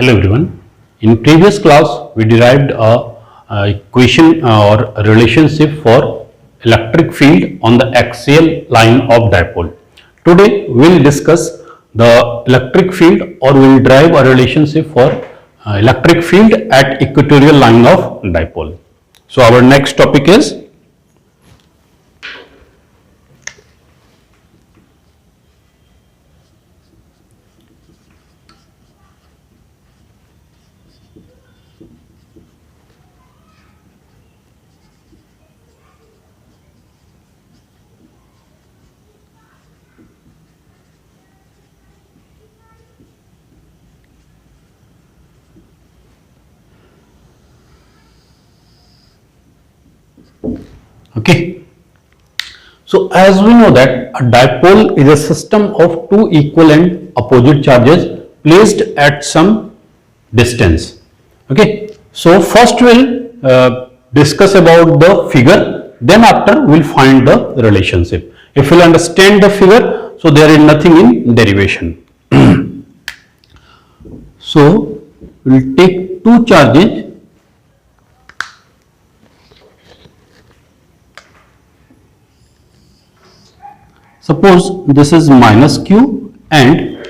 Hello everyone. In previous class we derived a equation or a relationship for electric field on the axial line of dipole. Today we will discuss the electric field or we will derive a relationship for electric field at equatorial line of dipole. So our next topic is okay. So as we know that a dipole is a system of two equal and opposite charges placed at some distance. Okay. So first we'll discuss about the figure, then after we'll find the relationship. If we'll understand the figure, so there is nothing in derivation. So we'll take two charges. Suppose this is minus q and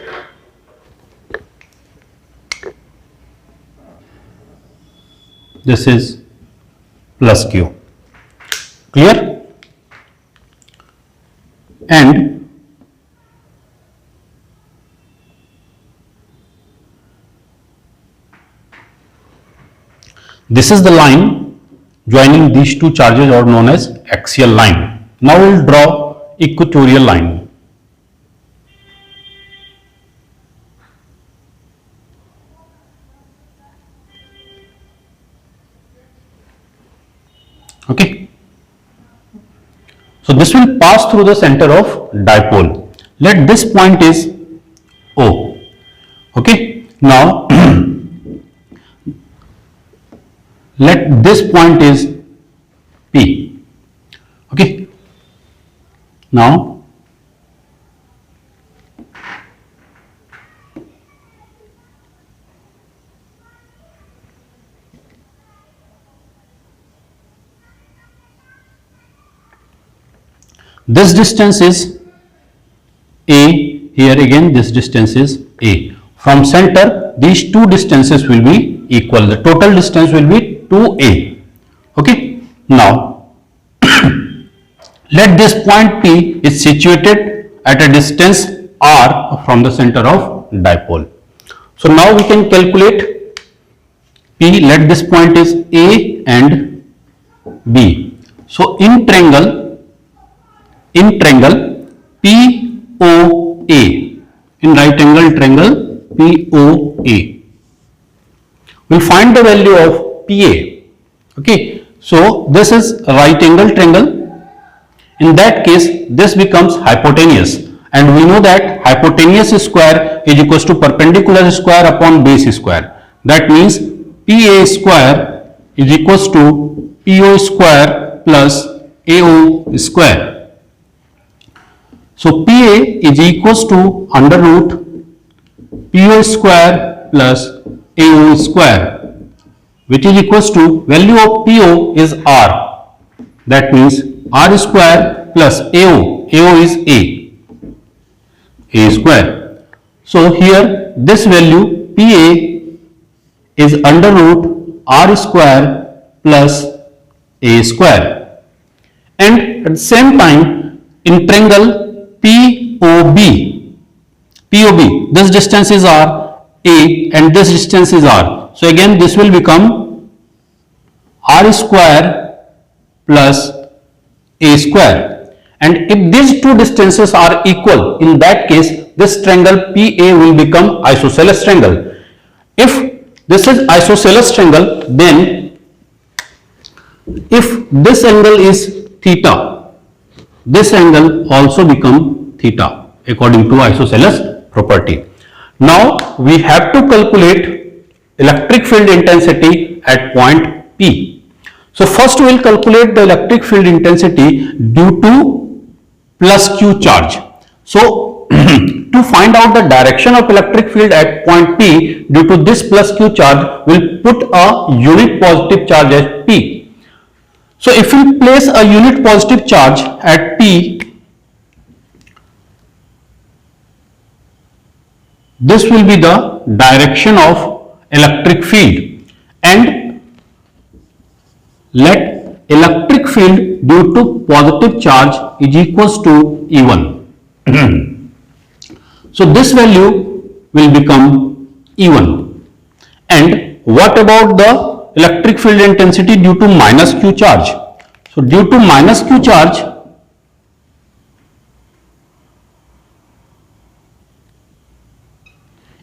this is plus q. Clear? And this is the line joining these two charges or known as axial line. Now we'll draw equatorial line. Okay. So this will pass through the center of dipole. Let this point is O. Okay. Now let this point is P. Okay. Now this distance is A, here again this distance is A. From center these two distances will be equal, the total distance will be 2A. Okay. Now let this point P is situated at a distance r from the center of dipole. So now we can calculate P. Let this point is A and B. So in triangle POA, in right angle triangle POA, we'll find the value of PA. Okay. So this is right angle triangle. In that case, this becomes hypotenuse, and we know that hypotenuse square is equals to perpendicular square upon base square. That means PA square is equals to PO square plus AO square. So PA is equals to under root PO square plus AO square, which is equals to value of PO is R. That means R square plus AO is A square. So here this value PA is under root R square plus A square. And at the same time in triangle POB, this distance is R, A, and this distance is R. So again this will become R square plus A square, and if these two distances are equal, in that case this triangle PA will become isosceles triangle. If this is isosceles triangle, then if this angle is theta, this angle also become theta according to isosceles property. Now we have to calculate electric field intensity at point P. So first we will calculate the electric field intensity due to plus Q charge. So To find out the direction of electric field at point P due to this plus Q charge, we'll put a unit positive charge at P. So if we place a unit positive charge at P, this will be the direction of electric field, and let electric field due to positive charge is equals to E1. So this value will become E1. And what about the electric field intensity due to minus Q charge? So due to minus Q charge,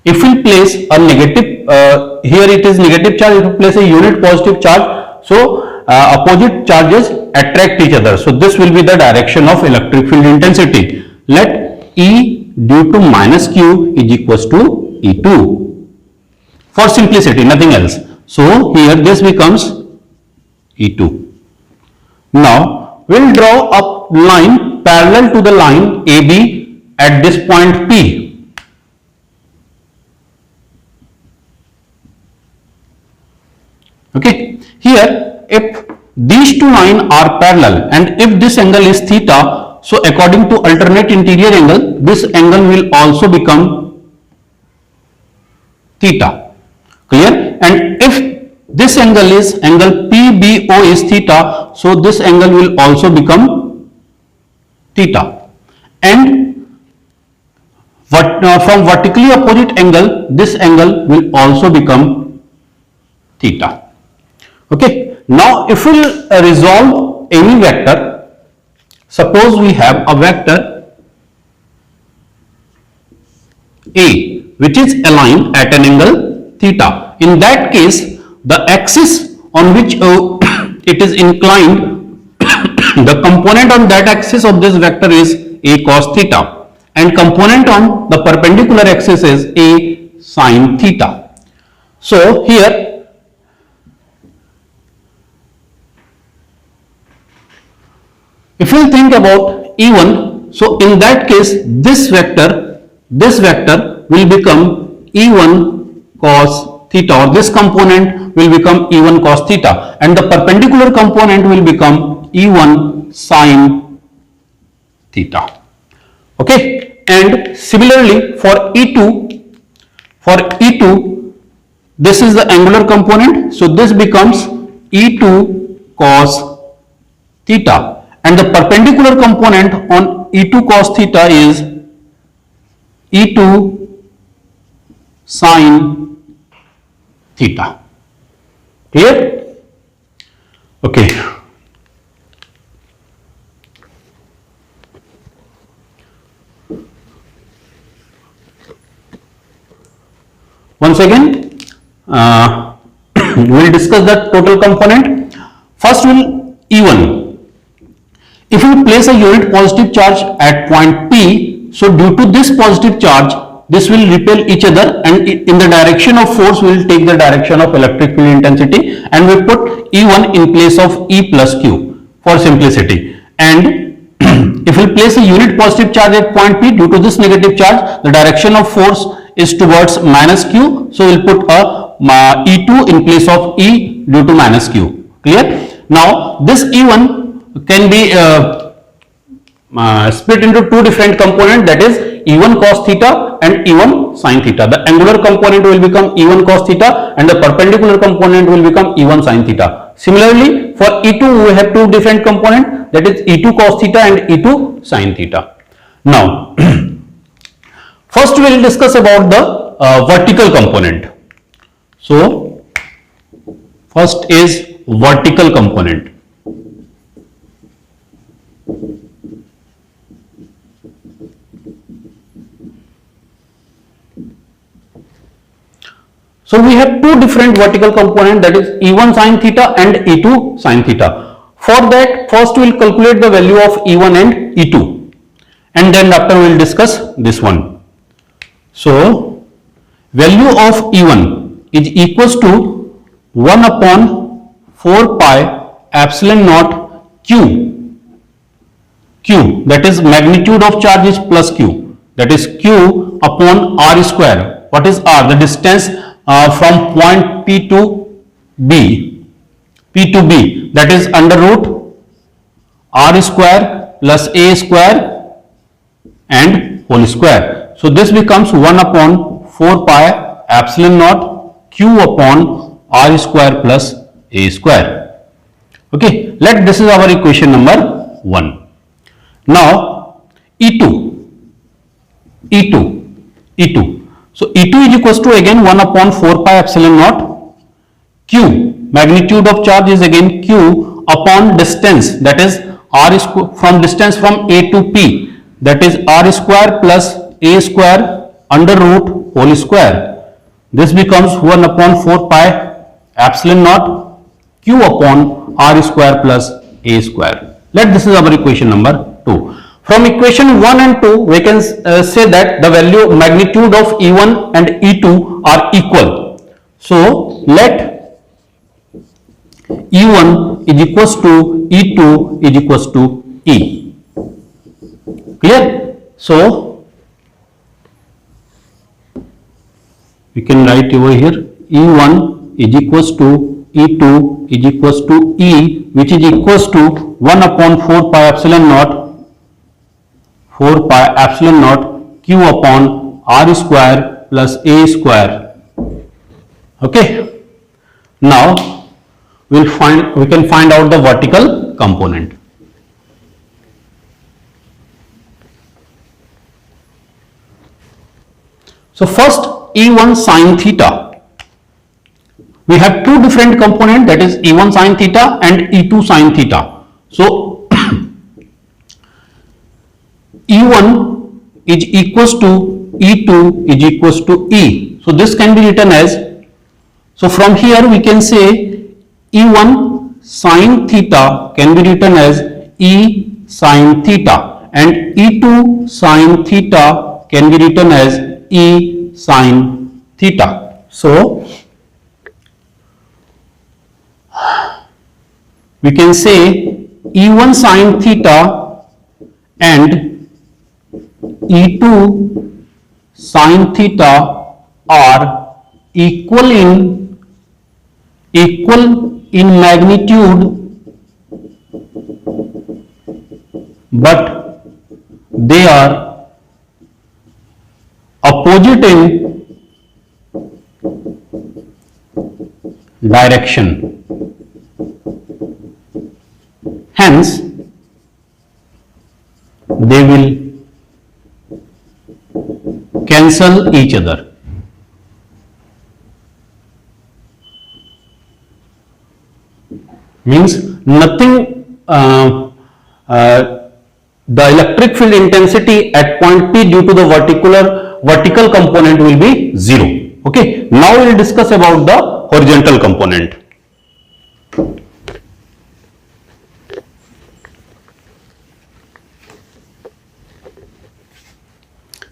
if we place a negative, here it is negative charge, if we place a unit positive charge, so opposite charges attract each other. So this will be the direction of electric field intensity. Let E due to minus Q is equals to E2. For simplicity, nothing else. So here this becomes E2. Now we'll draw a line parallel to the line AB at this point P. Okay, here if these two lines are parallel and if this angle is theta, so according to alternate interior angle, this angle will also become theta. Clear? And if this angle is angle PBO is theta, so this angle will also become theta. And from vertically opposite angle, this angle will also become theta. Okay. Now if we will resolve any vector, suppose we have a vector A which is aligned at an angle theta. In that case, the axis on which it is inclined, the component on that axis of this vector is A cos theta, and component on the perpendicular axis is A sin theta. So here if we think about E1, so in that case this vector will become E1 cos theta, or this component will become E1 cos theta, and the perpendicular component will become E1 sin theta. Okay, and similarly for E2, this is the angular component, so this becomes E2 cos theta. And the perpendicular component on E2 cos theta is E2 sin theta. Clear? Okay. Once again, we will discuss the total component. First will E1. If you place a unit positive charge at point P, so due to this positive charge, this will repel each other, and in the direction of force we will take the direction of electric field intensity, and we put E1 in place of E plus Q for simplicity. And if we place a unit positive charge at point P, due to this negative charge, the direction of force is towards minus Q, so we will put a E2 in place of E due to minus Q. Clear? Now this E1 can be split into two different components, that is E1 cos theta and E1 sin theta. The angular component will become E1 cos theta and the perpendicular component will become E1 sin theta. Similarly, for E2 we have two different components, that is E2 cos theta and E2 sin theta. Now, first we will discuss about the vertical component. So, first is vertical component. So we have two different vertical components, that is E1 sin theta and E2 sin theta. For that, first we will calculate the value of E1 and E2, and then after we will discuss this one. So value of E1 is equals to 1 upon 4 pi epsilon naught Q, that is magnitude of charge is plus Q, that is Q upon R square. What is R? The distance from point P to B. P to B, that is under root R square plus A square and whole square. So this becomes 1 upon 4 pi epsilon naught Q upon R square plus A square. Okay, this is our equation number 1. Now E2. So E2 is equals to again 1 upon 4 pi epsilon naught Q. Magnitude of charge is again Q upon distance, that is R square, from distance from A to P, that is R square plus A square under root whole square. This becomes 1 upon 4 pi epsilon naught Q upon R square plus A square. This is our equation number 2. From equation 1 and 2, we can say that the value magnitude of E1 and E2 are equal. So let E1 is equals to E2 is equals to E. Clear? So we can write over here E1 is equals to E2 is equals to E, which is equals to 1 upon 4 pi epsilon naught Q upon R square plus A square. Okay. Now we can find out the vertical component. So first E1 sine theta. We have two different components, that is E1 sine theta and E2 sine theta. So E1 is equals to E2 is equals to E. So this can be written as, so from here we can say E1 sine theta can be written as E sine theta and E2 sine theta can be written as E sine theta. So we can say E1 sine theta and E2 sine theta are equal in magnitude, but they are opposite in direction. Hence, they will cancel each other. Means nothing, the electric field intensity at point P due to the vertical component will be 0. Okay. Now we will discuss about the horizontal component.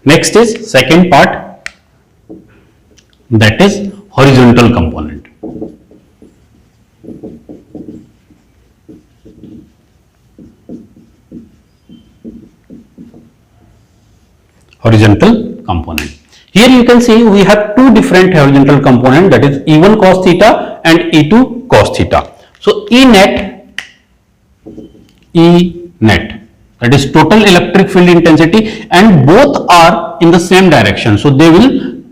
Next is second part, that is horizontal component. Horizontal component. Here you can see we have two different horizontal components, that is E1 cos theta and E2 cos theta. So E net, that is total electric field intensity, and both are in the same direction, so they will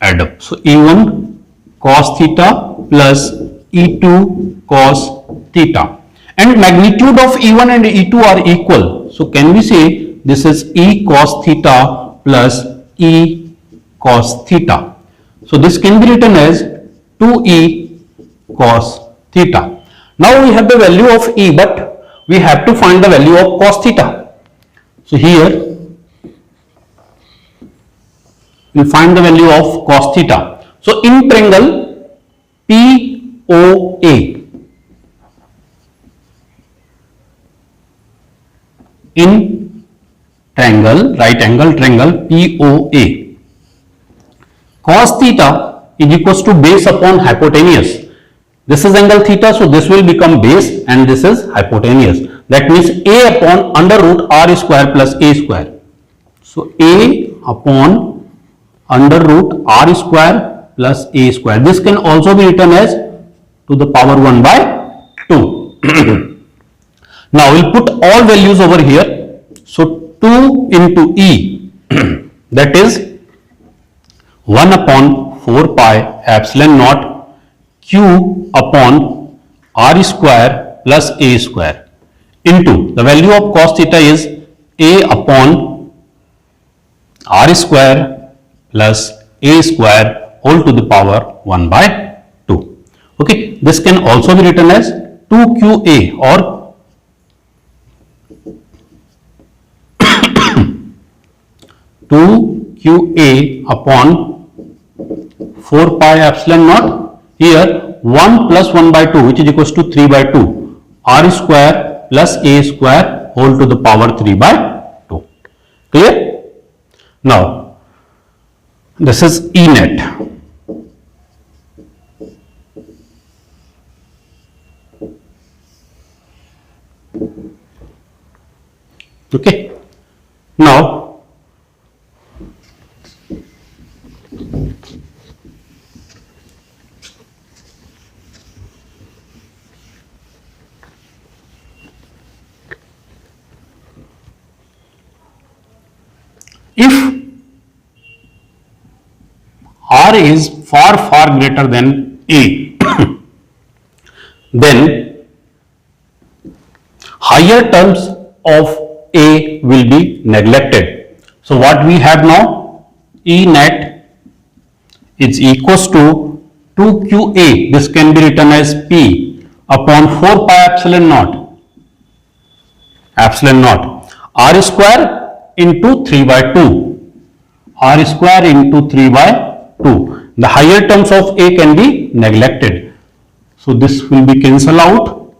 add up. So E1 cos theta plus E2 cos theta, and magnitude of E1 and E2 are equal. So can we say this is E cos theta plus E cos theta. So this can be written as 2E cos theta. Now we have the value of E, but we have to find the value of cos theta. So here we find the value of cos theta. So in triangle POA, in triangle, right angle triangle POA, cos theta is equals to base upon hypotenuse. This is angle theta, so this will become base and this is hypotenuse. That means A upon under root R square plus A square. So A upon under root R square plus A square. This can also be written as to the power 1 by 2. Now we'll put all values over here. So 2 into E that is 1 upon 4 pi epsilon naught Q upon R square plus A square into the value of cos theta is A upon R square plus A square whole to the power 1 by 2. Okay, this can also be written as 2QA or 2QA upon 4 pi epsilon naught. Here 1 plus 1 by 2 which is equals to 3 by 2 R square plus A square whole to the power 3 by 2. Clear? Now this is E net. Okay. Now if R is far greater than A, then higher terms of A will be neglected. So what we have now, E net is equals to 2QA. This can be written as P upon 4 pi epsilon naught R square into 3 by 2 R square into 3 by 2. The higher terms of A can be neglected. So this will be cancelled out.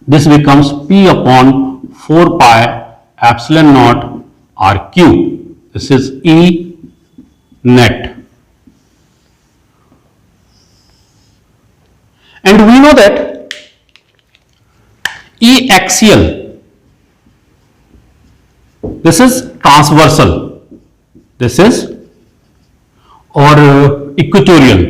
This becomes P upon 4 pi epsilon naught RQ. This is E net. And we know that E axial, this is transversal, this is or equatorial.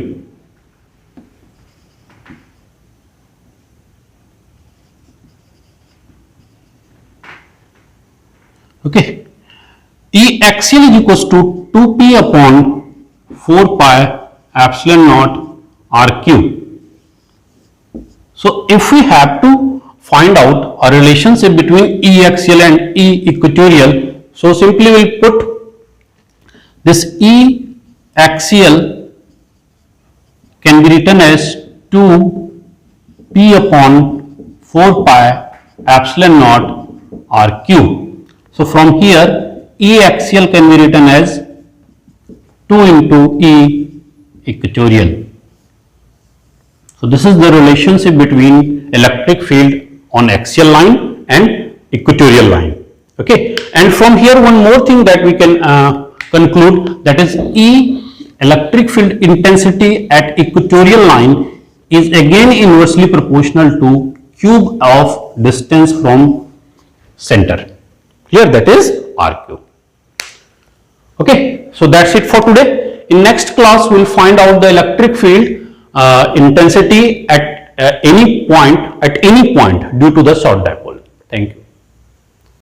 Okay, E axial is equals to 2p upon 4 pi epsilon naught RQ. So if we have to find out a relationship between E axial and E equatorial, so simply we'll put this E axial can be written as 2p upon 4 pi epsilon naught RQ. So from here E axial can be written as 2 into E equatorial. So this is the relationship between electric field on axial line and equatorial line. Okay, and from here one more thing that we can conclude, that is E electric field intensity at equatorial line is again inversely proportional to cube of distance from center. Here that is R cube. Okay, so that's it for today. In next class we will find out the electric field intensity at any point due to the short dipole. Thank you.